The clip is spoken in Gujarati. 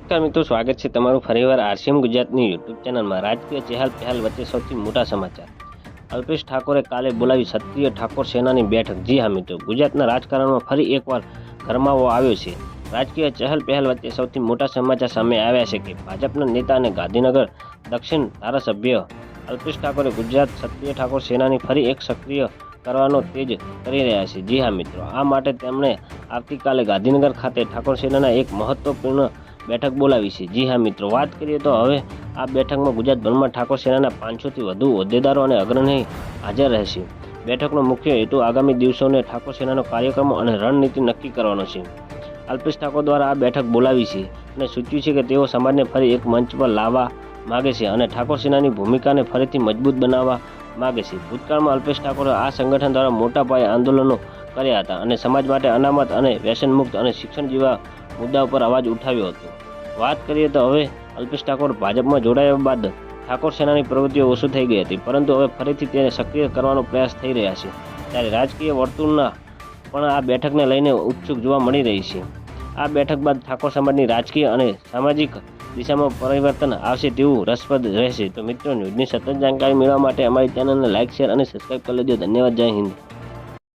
નમસ્કાર મિત્રો, સ્વાગત છે તમારું ફરીવાર આરસીએમ ગુજરાતની યુટ્યુબ ચેનલમાં। રાજકીય ચહેલ-પહેલ વચ્ચે સૌથી મોટા સમાચાર। અલ્પેશ ઠાકોરે કાલે બોલાવી ક્ષત્રિય ઠાકોર સેનાની બેઠક। જી હા મિત્રો, ગુજરાતના રાજકારણમાં ફરી એકવાર ગરમાવો આવ્યો છે। રાજકીય ચહેલ-પહેલ વચ્ચે સૌથી મોટા સમાચાર સામે આવ્યા છે કે ભાજપના નેતા અને ગાંધીનગર દક્ષિણ ધારાસભ્ય અલ્પેશ ઠાકોરે ગુજરાત ક્ષત્રિય ઠાકોર સેનાની ફરી એક સક્રિય કરવાનો તેજ કરી રહ્યા છે। જી હા મિત્રો, આ માટે તેમણે આવતીકાલે ગાંધીનગર ખાતે ઠાકોર સેનાના એક મહત્વપૂર્ણ બેઠક બોલાવી છે। જી હા મિત્રો, વાત કરીએ તો હવે આ બેઠકમાં ગુજરાતભરમાં ઠાકોર સેનાના 500થી વધુ હોદ્દેદારો અને અગ્રણી હાજર રહેશે। બેઠકનો મુખ્ય હેતુ આગામી દિવસોને ઠાકોર સેનાનો કાર્યક્રમો અને રણનીતિ નક્કી કરવાનો છે। અલ્પેશ ઠાકોર દ્વારા આ બેઠક બોલાવી છે અને સૂચવ્યું છે કે તેઓ સમાજને ફરી એક મંચ પર લાવવા માગે છે અને ઠાકોર સેનાની ભૂમિકાને ફરીથી મજબૂત બનાવવા માગે છે। ભૂતકાળમાં અલ્પેશ ઠાકોરે આ સંગઠન દ્વારા મોટા પાયે આંદોલનો કર્યા હતા અને સમાજ માટે અનામત અને વ્યસનમુક્ત અને શિક્ષણ જેવા મુદ્દાઓ પર અવાજ ઉઠાવ્યો હતો। વાત કરીએ તો હવે અલ્પેશ ઠાકોર ભાજપમાં જોડાયા બાદ ઠાકોર સેનાની પ્રવૃત્તિઓ ઓછી થઈ ગઈ હતી, પરંતુ હવે ફરીથી તેને સક્રિય કરવાનો પ્રયાસ થઈ રહ્યા છે। ત્યારે રાજકીય વર્તુળના પણ આ બેઠકને લઈને ઉત્સુક જોવા મળી રહી છે। આ બેઠક બાદ ઠાકોર સમાજની રાજકીય અને સામાજિક દિશામાં પરિવર્તન આવશે તેવું રસપ્રદ રહેશે। તો મિત્રો, ન્યૂઝની સતત જાણકારી મેળવવા માટે અમારી ચેનલને લાઇક, શેર અને સબસ્ક્રાઈબ કરી લેજો। ધન્યવાદ। જય હિન્દ।